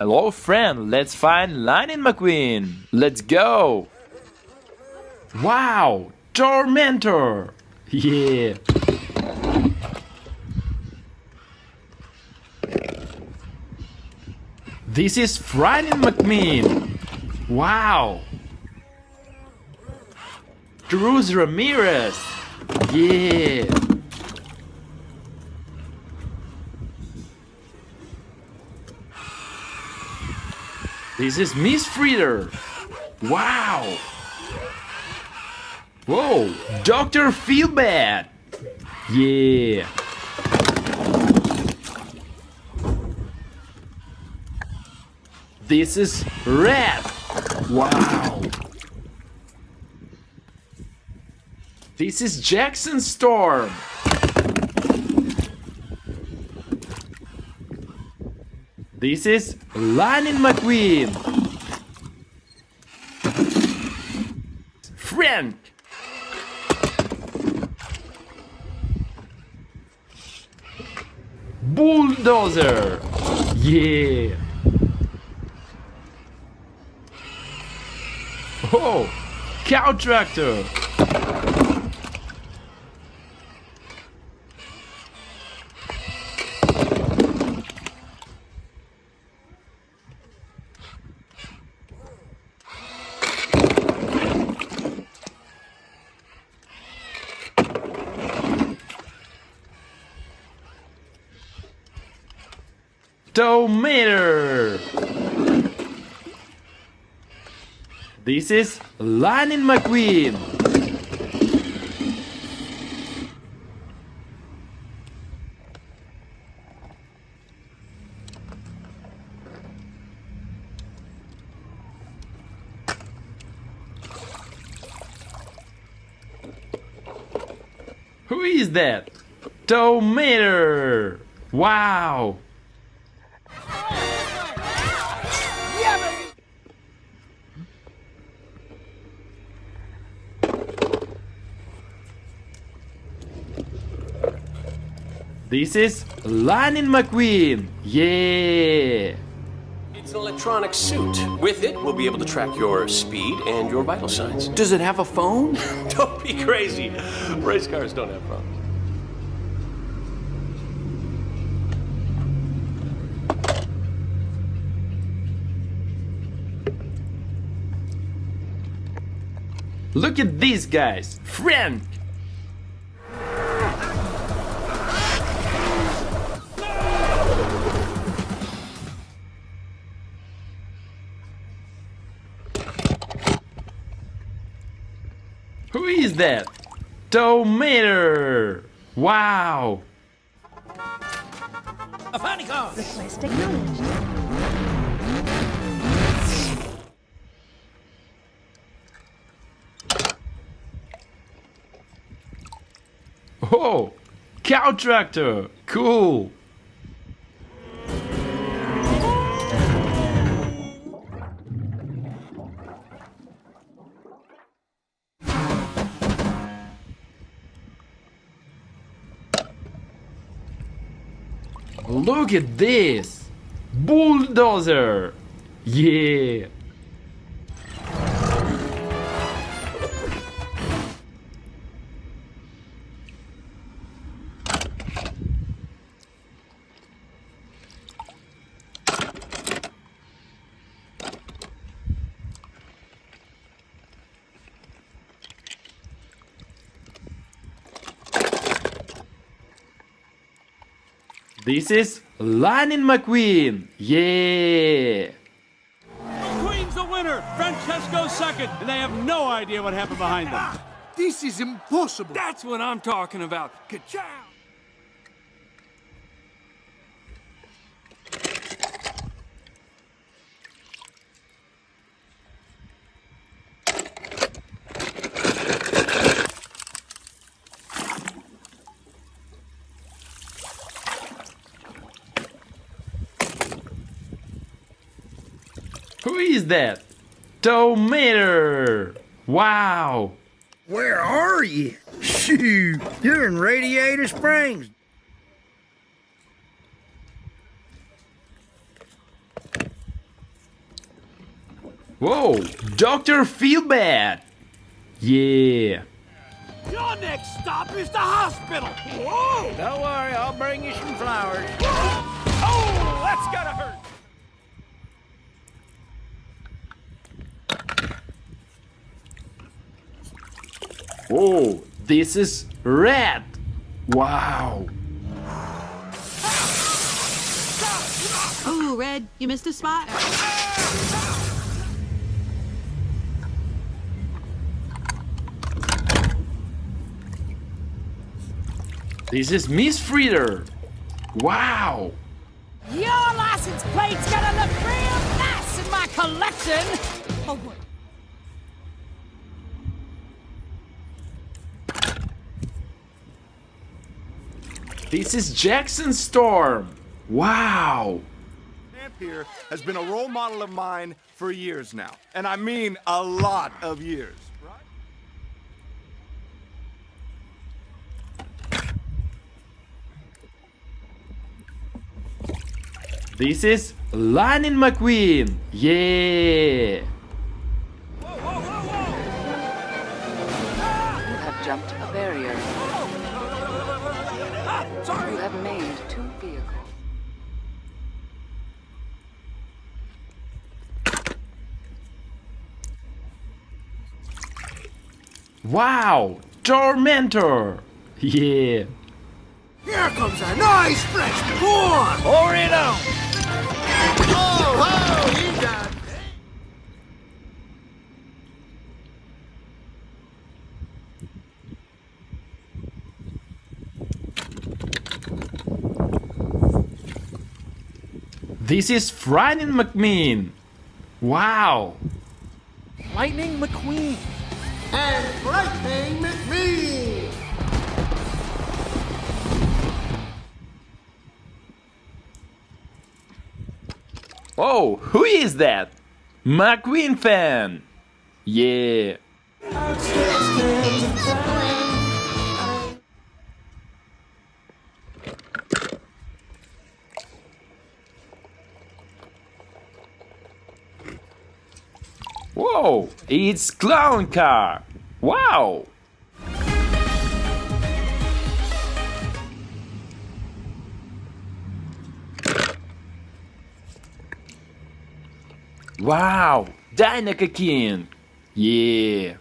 Hello friend, let's find Lightning McQueen. Let's go. Wow, Tormentor. Yeah. This is Lightning McQueen. Wow. Cruz Ramirez. Yeah. This is Miss Frieder. Wow. Whoa, Dr. Feelbad. Yeah. This is Red. Wow. This is Jackson Storm. This is Lightning McQueen. Frank. Bulldozer. Yeah. Oh, Cow Tractor. Tomato. This is Lightning McQueen. Who is that? Tomato. Wow. This is Lightning McQueen. Yeah. It's an electronic suit. With it, we'll be able to track your speed and your vital signs. Does it have a phone? Don't be crazy. Race cars don't have phones. Look at these guys. Frank. Who is that? Tomato. Wow. A funny car. Request acknowledged. Oh, Cow Tractor. Cool. Look at this! Bulldozer! Yeah! This is Lightning McQueen. Yeah. McQueen's the winner. Francesco's second, and they have no idea what happened behind them. This is impossible. That's what I'm talking about. Ka-chow! Who is that? Tomato! Wow! Where are you? Shoot, you're in Radiator Whoa, Dr. Feelbad. Yeah. Your next stop is the hospital. Whoa! Don't worry, I'll bring you some flowers. Oh, that's gotta hurt. Oh, this is red. Wow. Oh, Red, you missed a spot. This is Miss Frieder. Wow. Your license plate's gonna look real nice in my collection. Oh, what? This is Jackson Storm. Wow. Champ here has been a role model of mine for years now. And I mean a lot of years. This is Lightning McQueen. Yeah. You have jumped a barrier. You have made 2 vehicles. Wow. Tormentor. Yeah. Here comes a nice fresh corn. Pour it on. Oh, you got it. This is Frightening McMean. Wow. Lightning McQueen. And Lightning McMissile. Oh, who is that? McQueen fan. Yeah. Whoa, it's Clown Car. Wow. Wow, Dinoca King. Yeah.